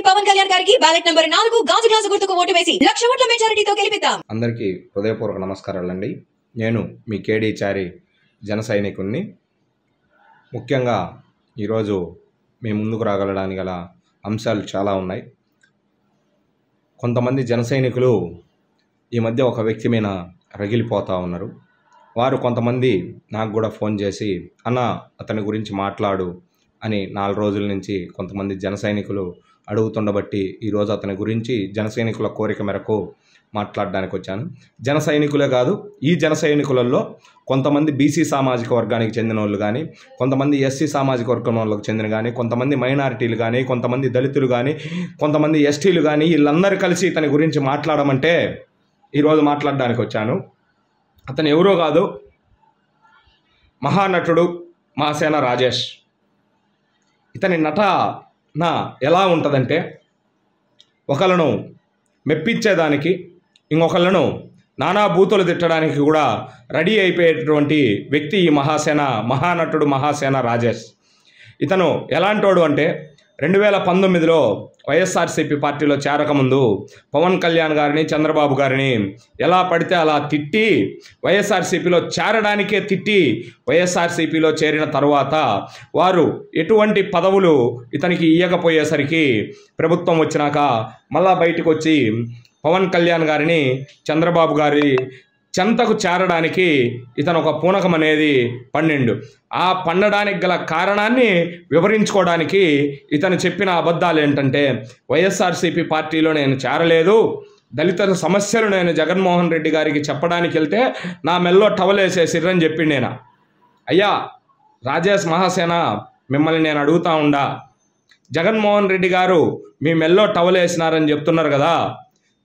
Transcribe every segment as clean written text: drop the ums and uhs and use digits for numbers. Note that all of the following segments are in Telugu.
పవన్ కళ్యాణ్ గారికి బ్యాలెట్ నంబర్ 4 గాజు గ్లాసు గుర్తుకు ఓటు వేసి 1,00,000 ఓట్ల మెజారిటీతో గెలిపిద్దాం. అందరికీ హృదయపూర్వక నమస్కారాలండి. నేను మీ కేడి చారి జన సైనికుడిని. ముఖ్యంగా ఈరోజు మీ ముందుకు రాగలడానికి గల అంశాలు చాలా ఉన్నాయి. కొంతమంది జన సైనికులు ఈ మధ్య ఒక వ్యక్తి మీద రగిలిపోతూ ఉన్నారు. వారు కొంతమంది నాకు కూడా ఫోన్ చేసి అన్న అతని గురించి మాట్లాడు అని 4 రోజుల నుంచి కొంతమంది జన సైనికులు అడుగుతుండబట్టి ఈరోజు అతని గురించి జన సైనికుల కోరిక మేరకు మాట్లాడడానికి వచ్చాను. జన సైనికులే కాదు, ఈ జన సైనికులలో కొంతమంది బీసీ సామాజిక వర్గానికి చెందిన వాళ్ళు కానీ, కొంతమంది ఎస్సీ సామాజిక వర్గం వాళ్ళకి చెందిన కానీ, కొంతమంది మైనారిటీలు కానీ, కొంతమంది దళితులు కానీ, కొంతమంది ఎస్టీలు కానీ, వీళ్ళందరూ కలిసి ఇతని గురించి మాట్లాడమంటే ఈరోజు మాట్లాడడానికి వచ్చాను. అతను ఎవరో కాదు, మహానటుడు మహాసేన రాజేష్. ఇతని నటన ఎలా ఉంటుందంటే, ఒకళ్ళను మెప్పించేదానికి ఇంకొకళ్ళను నానా బూతులు తిట్టడానికి కూడా రెడీ అయిపోయేటటువంటి వ్యక్తి ఈ మహానటుడు మహాసేన రాజేష్. ఇతను ఎలాంటోడు అంటే 2019లో వైఎస్ఆర్సీపీ పార్టీలో చేరకముందు పవన్ కళ్యాణ్ గారిని, చంద్రబాబు గారిని ఎలా పడితే అలా తిట్టి, వైఎస్ఆర్సీపీలో చేరడానికే తిట్టి, వైఎస్ఆర్సీపీలో చేరిన తర్వాత వారు ఎటువంటి పదవులు ఇతనికి ఇవ్వకపోయేసరికి ప్రభుత్వం వచ్చినాక మళ్ళా బయటకు వచ్చి పవన్ కళ్యాణ్ గారిని, చంద్రబాబు గారి చెంతకు చేరడానికి ఇతను ఒక పూనకం అనేది పండిండు. ఆ పండడానికి గల కారణాన్ని వివరించుకోవడానికి ఇతను చెప్పిన అబద్ధాలు ఏంటంటే, వైఎస్ఆర్సీపీ పార్టీలో నేను చేరలేదు, దళితుల సమస్యలు నేను జగన్మోహన్ రెడ్డి గారికి చెప్పడానికి వెళ్తే నా మెల్లో టవలేసేసిర్రని చెప్పిండు. నేను అయ్యా రాజేష్ మహాసేన, మిమ్మల్ని నేను అడుగుతా ఉండా, జగన్మోహన్ రెడ్డి గారు మీ మెల్లో టవలేసినారని చెప్తున్నారు కదా,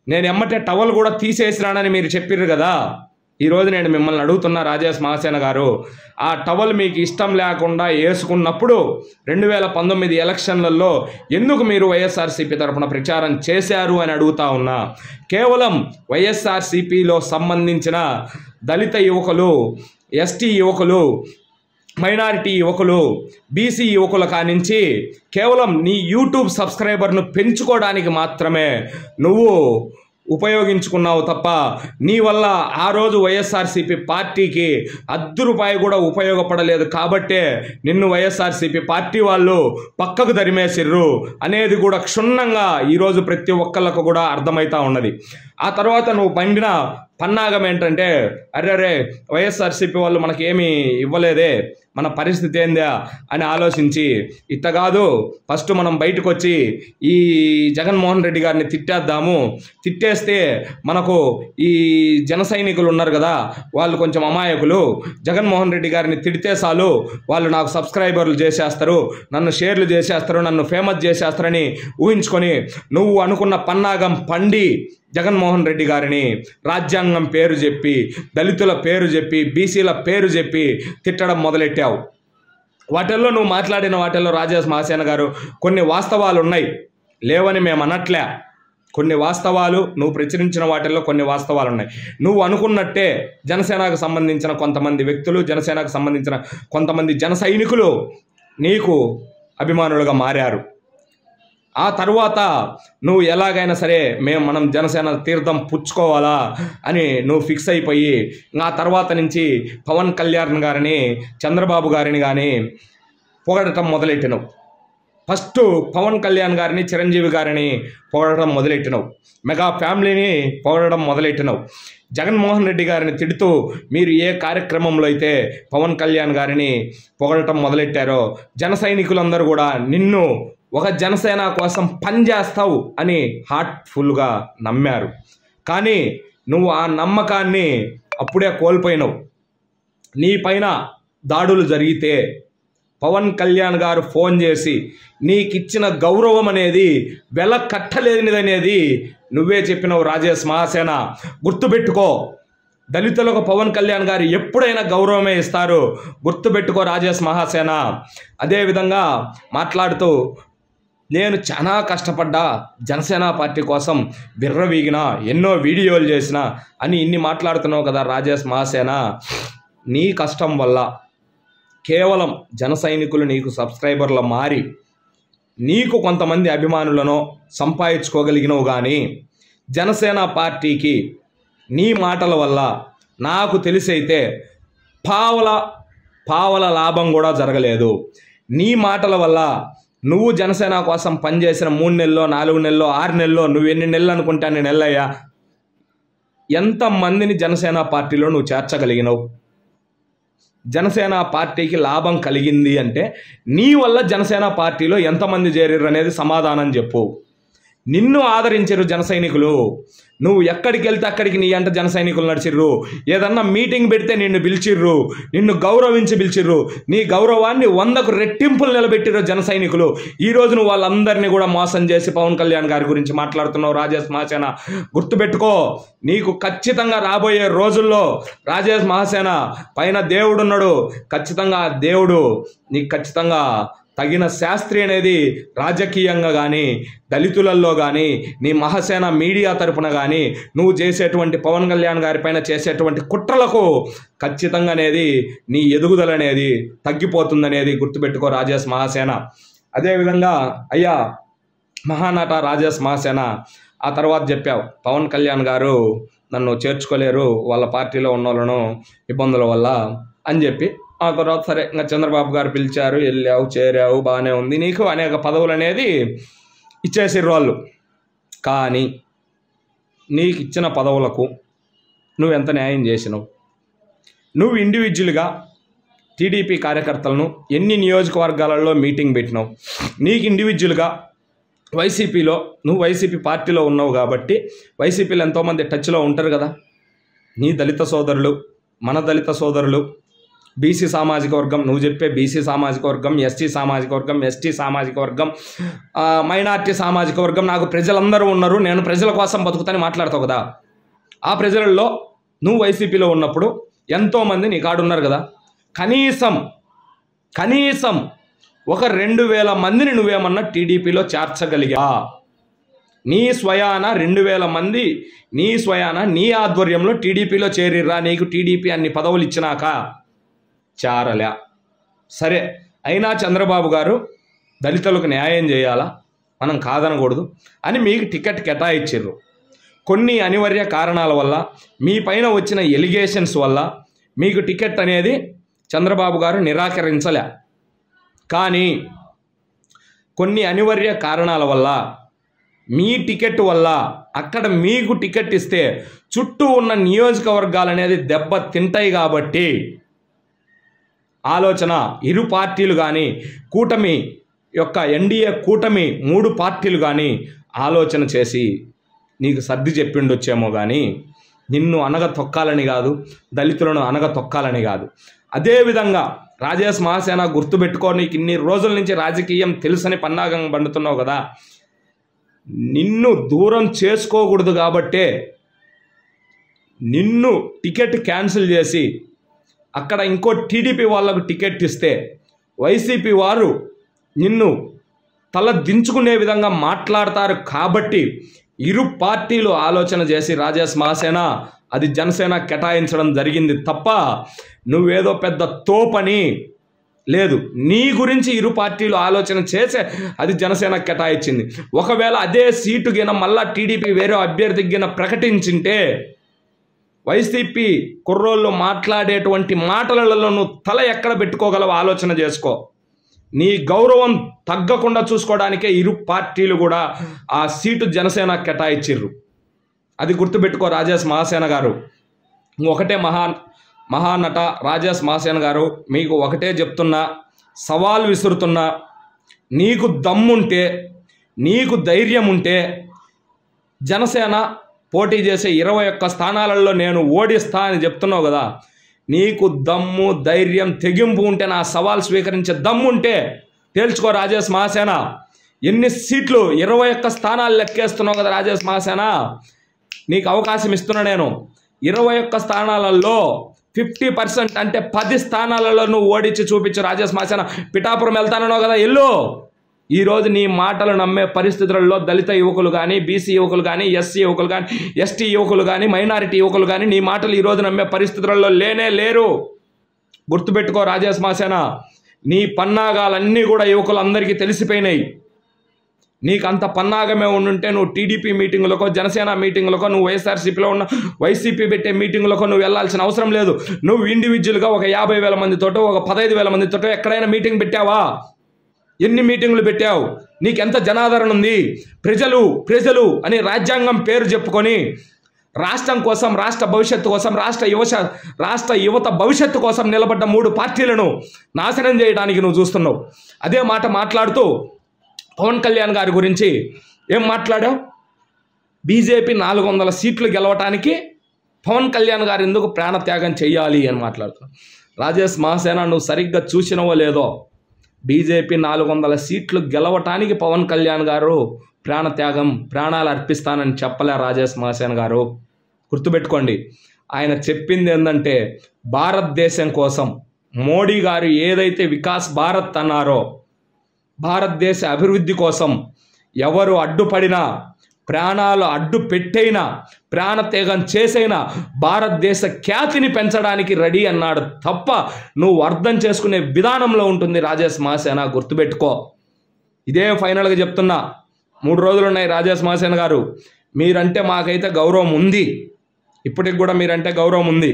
నేను ఎమ్మటే టవల్ కూడా తీసేసినానని మీరు చెప్పిర్రు కదా. ఈరోజు నేను మిమ్మల్ని అడుగుతున్నా రాజేష్ మహాసేన గారు, ఆ టవల్ మీకు ఇష్టం లేకుండా వేసుకున్నప్పుడు 2019 ఎలక్షన్లలో ఎందుకు మీరు వైఎస్ఆర్సీపీ తరఫున ప్రచారం చేశారు అని అడుగుతా ఉన్నా. కేవలం వైఎస్ఆర్సీపీలో సంబంధించిన దళిత యువకులు, ఎస్టీ యువకులు, మైనారిటీ యువకులు, బీసీ యువకుల కానించి కేవలం నీ యూట్యూబ్ సబ్స్క్రైబర్ను పెంచుకోవడానికి మాత్రమే నువ్వు ఉపయోగించుకున్నావు తప్ప నీ వల్ల ఆ రోజు వైఎస్ఆర్సీపీ పార్టీకి ₹1 కూడా ఉపయోగపడలేదు. కాబట్టే నిన్ను వైఎస్ఆర్సీపీ పార్టీ వాళ్ళు పక్కకు తరిమేసిర్రు అనేది కూడా క్షుణ్ణంగా ఈరోజు ప్రతి ఒక్కళ్ళకు కూడా అర్థమవుతా ఉన్నది. ఆ తర్వాత నువ్వు పండిన పన్నాగం ఏంటంటే, అరే వైఎస్ఆర్సీపీ వాళ్ళు మనకి ఏమీ ఇవ్వలేదే, మన పరిస్థితి ఏందా అని ఆలోచించి, ఇట్ట కాదు ఫస్ట్ మనం బయటకు వచ్చి ఈ జగన్మోహన్ రెడ్డి గారిని తిట్టేద్దాము, తిట్టేస్తే మనకు ఈ జన సైనికులు ఉన్నారు కదా వాళ్ళు కొంచెం అమాయకులు, జగన్మోహన్ రెడ్డి గారిని తిడితే చాలు వాళ్ళు నాకు సబ్స్క్రైబర్లు చేసేస్తారు, నన్ను షేర్లు చేసేస్తారు, నన్ను ఫేమస్ చేసేస్తారని ఊహించుకొని నువ్వు అనుకున్న పన్నాగం పండి జగన్మోహన్ రెడ్డి గారిని రాజ్యాంగం పేరు చెప్పి, దళితుల పేరు చెప్పి, బీసీల పేరు చెప్పి తిట్టడం మొదలెట్టావు. వాటిల్లో నువ్వు మాట్లాడిన వాటిల్లో రాజేష్ మహాసేన గారు కొన్ని వాస్తవాలు ఉన్నాయి, లేవని మేము అనట్లే. కొన్ని వాస్తవాలు నువ్వు ప్రచురించిన వాటిల్లో కొన్ని వాస్తవాలు ఉన్నాయి. నువ్వు అనుకున్నట్టే జనసేనకు సంబంధించిన కొంతమంది వ్యక్తులు, జనసేనకు సంబంధించిన కొంతమంది జన సైనికులు నీకు అభిమానులుగా మారారు. ఆ తర్వాత నువ్వు ఎలాగైనా సరే మనం జనసేన తీర్థం పుచ్చుకోవాలా అని నువ్వు ఫిక్స్ అయిపోయి ఆ తర్వాత నుంచి పవన్ కళ్యాణ్ గారిని, చంద్రబాబు గారిని కానీ పొగడటం మొదలెట్టినావు. ఫస్ట్ పవన్ కళ్యాణ్ గారిని, చిరంజీవి గారిని పొగడటం మొదలెట్టినావు. మెగా ఫ్యామిలీని పొగడటం మొదలెట్టినావు. జగన్మోహన్ రెడ్డి గారిని తిడుతూ మీరు ఏ కార్యక్రమంలో అయితే పవన్ కళ్యాణ్ గారిని పొగడటం మొదలెట్టారో జన సైనికులందరూ కూడా నిన్ను ఒక జనసేన కోసం పనిచేస్తావు అని హార్ట్ఫుల్గా నమ్మారు. కానీ నువ్వు ఆ నమ్మకాన్ని అప్పుడే కోల్పోయినావు. నీ పైన దాడులు జరిగితే పవన్ కళ్యాణ్ గారు ఫోన్ చేసి నీకిచ్చిన గౌరవం అనేది వెల కట్టలేనిదనేది నువ్వే చెప్పినావు రాజేష్ మహాసేన. గుర్తుపెట్టుకో, దళితులకు పవన్ కళ్యాణ్ గారు ఎప్పుడైనా గౌరవమే ఇస్తారు, గుర్తుపెట్టుకో రాజేష్ మహాసేన. అదేవిధంగా మాట్లాడుతూ నేను చాలా కష్టపడ్డా, జనసేన పార్టీ కోసం విర్రవీగిన, ఎన్నో వీడియోలు చేసిన అని ఇన్ని మాట్లాడుతున్నావు కదా రాజేష్ మహాసేన. నీ కష్టం వల్ల కేవలం జన సైనికులు నీకు సబ్స్క్రైబర్లు మారి నీకు కొంతమంది అభిమానులను సంపాదించుకోగలిగినవు, కానీ జనసేన పార్టీకి నీ మాటల వల్ల నాకు తెలిసైతే పావల లాభం కూడా జరగలేదు. నీ మాటల వల్ల నువ్వు జనసేన కోసం పనిచేసిన 3 నెలల్లో 4 నెలల్లో 6 నెలల్లో నువ్వు ఎన్ని నెలలు అనుకుంటే అన్ని నెలలయ్యా, ఎంతమందిని జనసేన పార్టీలో నువ్వు చేర్చగలిగినవు? జనసేన పార్టీకి లాభం కలిగింది అంటే నీ వల్ల జనసేన పార్టీలో ఎంతమంది చేరిర్రు అనేది సమాధానం చెప్పు. నిన్ను ఆదరించారు జన సైనికులు. నువ్వు ఎక్కడికి వెళ్తే అక్కడికి నీ అంట జన సైనికులు నడిచిర్రు. ఏదన్నా మీటింగ్ పెడితే నిన్ను పిలిచిర్రు, నిన్ను గౌరవించి పిలిచిర్రు. నీ గౌరవాన్ని 100కు రెట్టింపులు నిలబెట్టిర్రు జన సైనికులు. ఈరోజు నువ్వు వాళ్ళందరినీ కూడా మోసం చేసి పవన్ కళ్యాణ్ గారి గురించి మాట్లాడుతున్నావు. రాజేష్ మహాసేన గుర్తుపెట్టుకో, నీకు ఖచ్చితంగా రాబోయే రోజుల్లో రాజేష్ మహాసేన పైన దేవుడున్నాడు. ఖచ్చితంగా ఆ దేవుడు నీకు ఖచ్చితంగా తగిన శాస్త్రి అనేది రాజకీయంగా కానీ దళితులలో కానీ నీ మహాసేన మీడియా తరపున కానీ నువ్వు చేసేటువంటి పవన్ కళ్యాణ్ గారి పైన చేసేటువంటి కుట్రలకు ఖచ్చితంగా అనేది నీ ఎదుగుదల అనేది తగ్గిపోతుందనేది గుర్తుపెట్టుకో రాజేష్ మహాసేన. అదేవిధంగా అయ్యా మహానట రాజేష్ మహాసేన, ఆ తర్వాత చెప్పావు పవన్ కళ్యాణ్ గారు నన్ను చేర్చుకోలేరు వాళ్ళ పార్టీలో ఉన్న వాళ్ళను ఇబ్బందుల వల్ల అని చెప్పి, ఆ తర్వాత సరే ఇంకా చంద్రబాబు గారు పిలిచారు, వెళ్ళావు, చేరావు, బాగానే ఉంది, నీకు అనేక పదవులు అనేది ఇచ్చేసారు వాళ్ళు. కానీ నీకు ఇచ్చిన పదవులకు నువ్వు ఎంత న్యాయం చేసినావు? నువ్వు ఇండివిజువల్గా టీడీపీ కార్యకర్తలను ఎన్ని నియోజకవర్గాలలో మీటింగ్ పెట్టినావు? నీకు ఇండివిజువల్గా వైసీపీలో నువ్వు వైసీపీ పార్టీలో ఉన్నావు కాబట్టి వైసీపీలో ఎంతోమంది టచ్లో ఉంటారు కదా. నీ దళిత సోదరులు, మన దళిత సోదరులు, బీసీ సామాజిక వర్గం, నువ్వు చెప్పే బీసీ సామాజిక వర్గం, ఎస్టీ సామాజిక వర్గం, ఎస్టీ సామాజిక వర్గం, మైనార్టీ సామాజిక వర్గం, నాకు ప్రజలందరూ ఉన్నారు, నేను ప్రజల కోసం బతుకుతాని మాట్లాడతావు కదా. ఆ ప్రజలలో నువ్వు వైసీపీలో ఉన్నప్పుడు ఎంతోమంది నీ కాడున్నారు కదా. కనీసం ఒక 2000 మందిని నువ్వేమన్నా టీడీపీలో చేర్చగలిగా? నీ స్వయాన 2000 మంది నీ స్వయాన నీ ఆధ్వర్యంలో టీడీపీలో చేరిర్రా? నీకు టీడీపీ అన్ని పదవులు ఇచ్చినాక చారలే. సరే, అయినా చంద్రబాబు గారు దళితులకు న్యాయం చేయాలా, మనం కాదనకూడదు అని మీకు టికెట్ కేటాయించారు. కొన్ని అనివార్య కారణాల వల్ల మీ పైన వచ్చిన ఎలిగేషన్స్ వల్ల మీకు టికెట్ అనేది చంద్రబాబు గారు నిరాకరించలే. కానీ కొన్ని అనివార్య కారణాల వల్ల మీ టికెట్ వల్ల అక్కడ మీకు టికెట్ ఇస్తే చుట్టూ ఉన్న నియోజకవర్గాలు అనేది దెబ్బ తింటాయి. కాబట్టి ఆలోచన ఇరు పార్టీలు కానీ కూటమి యొక్క ఎన్డీఏ కూటమి 3 పార్టీలు కానీ ఆలోచన చేసి నీకు సర్ది చెప్పిండొచ్చేమో కానీ నిన్ను అనగ తొక్కాలని కాదు, దళితులను అనగ తొక్కాలని కాదు. అదేవిధంగా రాజేష్ మహాసేన గుర్తుపెట్టుకో, నీకు ఇన్ని రోజుల నుంచి రాజకీయం తెలుసని పన్నాగం పండుతున్నావు కదా. నిన్ను దూరం చేసుకోకూడదు కాబట్టే నిన్ను టికెట్ క్యాన్సిల్ చేసి అక్కడ ఇంకో టీడీపీ వాళ్ళకు టికెట్ ఇస్తే వైసీపీ వారు నిన్ను తల దించుకునే విధంగా మాట్లాడతారు. కాబట్టి ఇరు పార్టీలు ఆలోచన చేసి రాజేష్ మహాసేన అది జనసేన కేటాయించడం జరిగింది తప్ప నువ్వేదో పెద్ద తోపని లేదు. నీ గురించి ఇరు పార్టీలు ఆలోచన చేసే అది జనసేన కేటాయించింది. ఒకవేళ అదే సీటు గిన మళ్ళా టీడీపీ వేరే అభ్యర్థి గిన ప్రకటించింటే వైసీపీ కుర్రోళ్ళు మాట్లాడేటువంటి మాటలలో నువ్వు తల ఎక్కడ పెట్టుకోగలవు ఆలోచన చేసుకో. నీ గౌరవం తగ్గకుండా చూసుకోవడానికే ఇరు పార్టీలు కూడా ఆ సీటు జనసేన కేటాయించిర్రు. అది గుర్తుపెట్టుకో రాజేష్ మహాసేన గారు. ఒకటే మహానట రాజేష్ మహాసేన గారు, మీకు ఒకటే చెప్తున్నా, సవాల్ విసురుతున్నా, నీకు దమ్ముంటే నీకు ధైర్యం ఉంటే జనసేన పోటీ చేసే 21 స్థానాలలో నేను ఓడిస్తా అని చెప్తున్నావు కదా. నీకు దమ్ము ధైర్యం తెగింపు ఉంటే, నా సవాల్ స్వీకరించే దమ్ము ఉంటే తేల్చుకో రాజేష్ మహాసేన. ఎన్ని సీట్లు 21 స్థానాలు లెక్కేస్తున్నావు కదా రాజేష్ మహాసేన. నీకు అవకాశం ఇస్తున్నా నేను. 21 స్థానాలలో 50% అంటే 10 స్థానాలలో నువ్వు ఓడించి చూపించు రాజేష్ మహాసేన. పిఠాపురం వెళ్తానన్నావు కదా, ఎల్లు. ఈరోజు నీ మాటలు నమ్మే పరిస్థితులలో దళిత యువకులు కానీ, బీసీ యువకులు కానీ, ఎస్సీ యువకులు కానీ, ఎస్టీ యువకులు కానీ, మైనారిటీ యువకులు కానీ నీ మాటలు ఈరోజు నమ్మే పరిస్థితులలో లేనే లేరు. గుర్తుపెట్టుకో రాజేష్ మహాసేన. నీ పన్నాగాలన్నీ కూడా యువకులందరికీ తెలిసిపోయినాయి. నీకు అంత పన్నాగమే ఉండుంటే నువ్వు టీడీపీ మీటింగులకో జనసేన మీటింగులకో నువ్వు వైఎస్ఆర్సీపీలో ఉన్న వైసీపీ పెట్టే మీటింగులకో నువ్వు వెళ్ళాల్సిన అవసరం లేదు. నువ్వు ఇండివిజువల్గా ఒక 50,000 మందితోటో ఒక 15,000 మందితోటో ఎక్కడైనా మీటింగ్ పెట్టావా? ఎన్ని మీటింగులు పెట్టావు? నీకెంత జనాదరణ ఉంది? ప్రజలు అని రాజ్యాంగం పేరు చెప్పుకొని రాష్ట్రం కోసం, రాష్ట్ర భవిష్యత్తు కోసం, రాష్ట్ర యువత భవిష్యత్తు కోసం నిలబడ్డ 3 పార్టీలను నాశనం చేయడానికి నువ్వు చూస్తున్నావు. అదే మాట మాట్లాడుతూ పవన్ కళ్యాణ్ గారి గురించి ఏం మాట్లాడావు? బీజేపీ 400 సీట్లు గెలవటానికి పవన్ కళ్యాణ్ గారు ఎందుకు ప్రాణత్యాగం చేయాలి అని మాట్లాడుతున్నావు. రాజేష్ మహాసేన, నువ్వు సరిగ్గా చూసినవో లేదో, బీజేపీ 400 సీట్లు గెలవటానికి పవన్ కళ్యాణ్ గారు ప్రాణాలు అర్పిస్తానని చెప్పలే రాజేష్ మహాసేన గారు. గుర్తుపెట్టుకోండి, ఆయన చెప్పింది ఏంటంటే భారతదేశం కోసం మోడీ గారు ఏదైతే వికాస్ భారత్ అన్నారో, భారతదేశ అభివృద్ధి కోసం ఎవరు అడ్డుపడినా, ప్రాణాలు అడ్డు పెట్టైనా, ప్రాణత్యాగం చేసైనా భారతదేశ ఖ్యాతిని పెంచడానికి రెడీ అన్నాడు తప్ప నువ్వు అర్థం చేసుకునే విధానంలో ఉంటుంది రాజేష్ మహాసేన. గుర్తుపెట్టుకో, ఇదే ఫైనల్గా చెప్తున్నా. 3 రోజులు ఉన్నాయి రాజేష్ మహాసేన గారు. మీరంటే మాకైతే గౌరవం ఉంది, ఇప్పటికి కూడా మీరంటే గౌరవం ఉంది.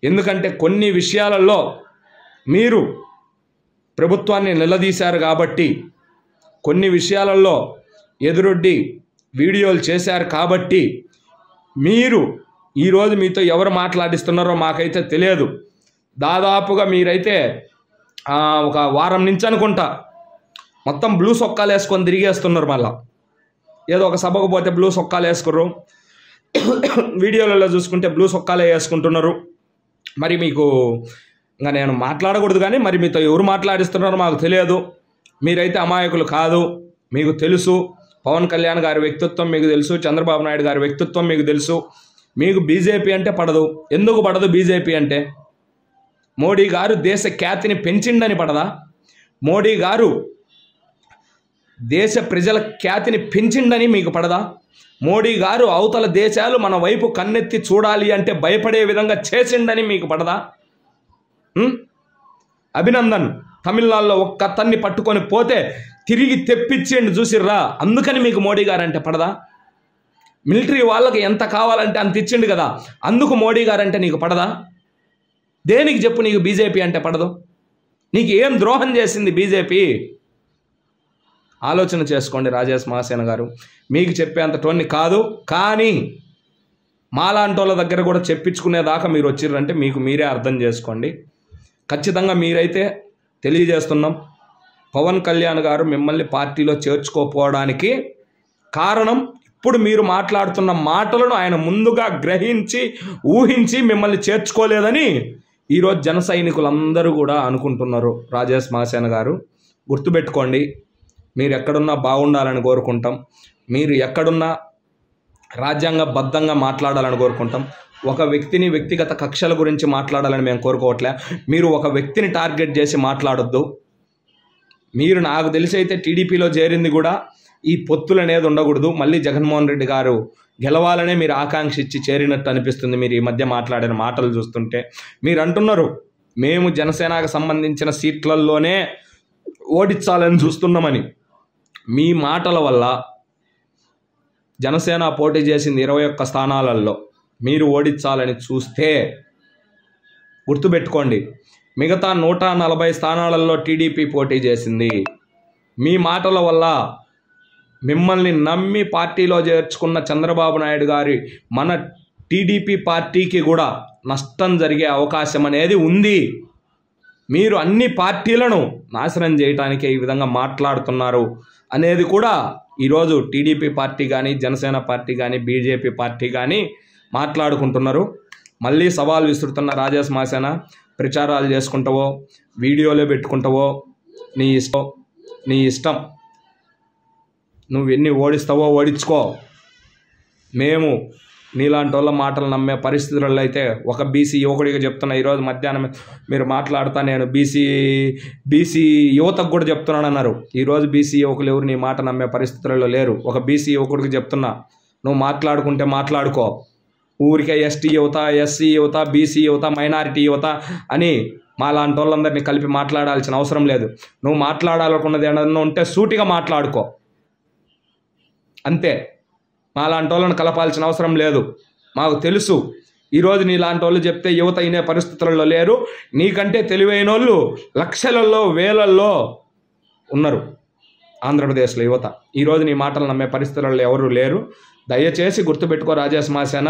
ఎందుకంటే కొన్ని విషయాలలో మీరు ప్రభుత్వాన్ని నిలదీశారు కాబట్టి, కొన్ని విషయాలలో ఎదురొడ్డి వీడియోలు చేశారు కాబట్టి, మీరు ఈరోజు మీతో ఎవరు మాట్లాడిస్తున్నారో మాకైతే తెలియదు. దాదాపుగా మీరైతే ఒక వారం నుంచి అనుకుంటా మొత్తం బ్లూ సొక్కాలు వేసుకొని తిరిగేస్తున్నారు. మళ్ళా ఏదో ఒక సభకు పోతే బ్లూ సొక్కాలు వేసుకుర్రు, వీడియోలలో చూసుకుంటే బ్లూ సొక్కాలే వేసుకుంటున్నారు. మరి మీకు ఇంకా నేను మాట్లాడకూడదు, కానీ మరి మీతో ఎవరు మాట్లాడిస్తున్నారో మాకు తెలియదు. మీరైతే అమాయకులు కాదు, మీకు తెలుసు. పవన్ కళ్యాణ్ గారి వ్యక్తిత్వం మీకు తెలుసు, చంద్రబాబు నాయుడు గారి వ్యక్తిత్వం మీకు తెలుసు. మీకు బీజేపీ అంటే పడదు. ఎందుకు పడదు బీజేపీ అంటే? మోడీ గారు దేశ ఖ్యాతిని పెంచిండని పడదా? మోడీ గారు దేశ ప్రజల ఖ్యాతిని పెంచిండని మీకు పడదా? మోడీ గారు అవతల దేశాలు మన వైపు కన్నెత్తి చూడాలి అంటే భయపడే విధంగా చేసిండని మీకు పడదా? అభినందన్ తమిళనాడులో ఒక్క అతన్ని పట్టుకొని పోతే తిరిగి తెప్పించేయండి చూసిర్రా, అందుకని మీకు మోడీ గారు అంటే పడదా? మిలిటరీ వాళ్ళకి ఎంత కావాలంటే అంత ఇచ్చిండు కదా, అందుకు మోడీ గారు అంటే నీకు పడదా? దేనికి చెప్పు నీకు బీజేపీ అంటే పడదు? నీకు ఏం ద్రోహం చేసింది బీజేపీ? ఆలోచన చేసుకోండి రాజేష్ మహాసేన గారు. మీకు చెప్పేంత టోన్ని కాదు, కానీ మాలాంటి వాళ్ళ దగ్గర కూడా చెప్పించుకునేదాకా మీరు వచ్చిర్రంటే మీకు మీరే అర్థం చేసుకోండి. ఖచ్చితంగా మీరైతే తెలియజేస్తున్నాం, పవన్ కళ్యాణ్ గారు మిమ్మల్ని పార్టీలో చేర్చుకోపోవడానికి కారణం ఇప్పుడు మీరు మాట్లాడుతున్న మాటలను ఆయన ముందుగా గ్రహించి ఊహించి మిమ్మల్ని చేర్చుకోలేదని ఈరోజు జన సైనికులందరూ కూడా అనుకుంటున్నారు. రాజేష్ మహాసేన గారు గుర్తుపెట్టుకోండి, మీరు ఎక్కడున్నా బాగుండాలని కోరుకుంటాం. మీరు ఎక్కడున్నా రాజ్యాంగబద్ధంగా మాట్లాడాలని కోరుకుంటాం. ఒక వ్యక్తిని వ్యక్తిగత కక్షల గురించి మాట్లాడాలని మేము కోరుకోవట్లే. మీరు ఒక వ్యక్తిని టార్గెట్ చేసి మాట్లాడొద్దు. మీరు నాకు తెలిసి అయితే టీడీపీలో చేరింది కూడా ఈ పొత్తులు అనేది ఉండకూడదు. మళ్ళీ జగన్మోహన్ రెడ్డి గారు గెలవాలనే మీరు ఆకాంక్షించి చేరినట్టు అనిపిస్తుంది మీరు ఈ మధ్య మాట్లాడిన మాటలు చూస్తుంటే. మీరు అంటున్నారు మేము జనసేనకు సంబంధించిన సీట్లలోనే ఓడించాలని చూస్తున్నామని. మీ మాటల వల్ల జనసేన పోటీ చేసింది 21 స్థానాలలో మీరు ఓడించాలని చూస్తే గుర్తుపెట్టుకోండి, మిగతా 140 స్థానాలలో టీడీపీ పోటీ చేసింది. మీ మాటల వల్ల మిమ్మల్ని నమ్మి పార్టీలో చేర్చుకున్న చంద్రబాబు నాయుడు గారి మన టీడీపీ పార్టీకి కూడా నష్టం జరిగే అవకాశం అనేది ఉంది. మీరు అన్ని పార్టీలను నాశనం చేయడానికే ఈ విధంగా మాట్లాడుతున్నారు అనేది కూడా ఈరోజు టీడీపీ పార్టీ కానీ, జనసేన పార్టీ కానీ, బీజేపీ పార్టీ కానీ మాట్లాడుకుంటున్నారు. మళ్ళీ సవాల్ విసురుతున్న రాజేష్ మహాసేన, ప్రచారాలు చేసుకుంటావో వీడియోలో పెట్టుకుంటావో నీ ఇష్టం. నువ్వు ఎన్ని ఓడిస్తావో ఓడించుకో. మేము నీలాంటి వాళ్ళ మాటలు నమ్మే పరిస్థితుల్లో అయితే ఒక బీసీ యువకుడిగా చెప్తున్నా. ఈరోజు మధ్యాహ్నం మీరు మాట్లాడుతా నేను బీసీ యువతకు కూడా చెప్తున్నాను అన్నారు. ఈరోజు బీసీ యువకులు ఎవరు నీ మాట నమ్మే పరిస్థితుల్లో లేరు. ఒక బీసీ యువకుడికి చెప్తున్నా, నువ్వు మాట్లాడుకుంటే మాట్లాడుకో. ఊరికే ఎస్టీ యువత, ఎస్సీ యువత, బీసీ యువత, మైనారిటీ యువత అని మాలాంటి వాళ్ళందరినీ కలిపి మాట్లాడాల్సిన అవసరం లేదు. నువ్వు మాట్లాడాలనుకున్నది ఏదన్నా ఉంటే సూటిగా మాట్లాడుకో. అంతే. మాలాంటి వాళ్ళని కలపాల్సిన అవసరం లేదు. మాకు తెలుసు ఈరోజు నీలాంటి వాళ్ళు చెప్తే యువత అయినే పరిస్థితులలో లేరు. నీకంటే తెలివైన వాళ్ళు లక్షలలో వేలల్లో ఉన్నారు ఆంధ్రప్రదేశ్లో యువత. ఈరోజు నీ మాటలు నమ్మే పరిస్థితులలో ఎవరు లేరు. దయచేసి గుర్తుపెట్టుకో రాజేష్ మాసేన,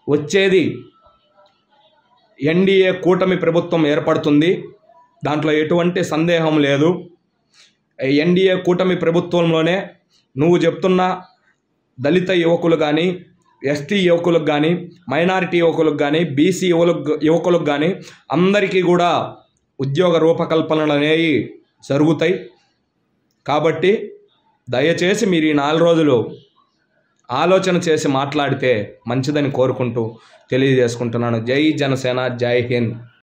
వచ్చేది ఎన్డీఏ కూటమి ప్రభుత్వం ఏర్పడుతుంది, దాంట్లో ఎటువంటి సందేహం లేదు. ఎన్డీఏ కూటమి ప్రభుత్వంలోనే నువ్వు చెప్తున్న దళిత యువకులు కానీ, ఎస్టీ యువకులకు కానీ, మైనారిటీ యువకులకు కానీ, బీసీ యువకులకు కానీ అందరికీ కూడా ఉద్యోగ రూపకల్పనలు అనేవి జరుగుతాయి. కాబట్టి దయచేసి మీరు ఈ 4 రోజులు ఆలోచన చేసి మాట్లాడితే మంచిదని కోరుకుంటూ తెలియజేసుకుంటున్నాను. జై జనసేన, జై హింద్.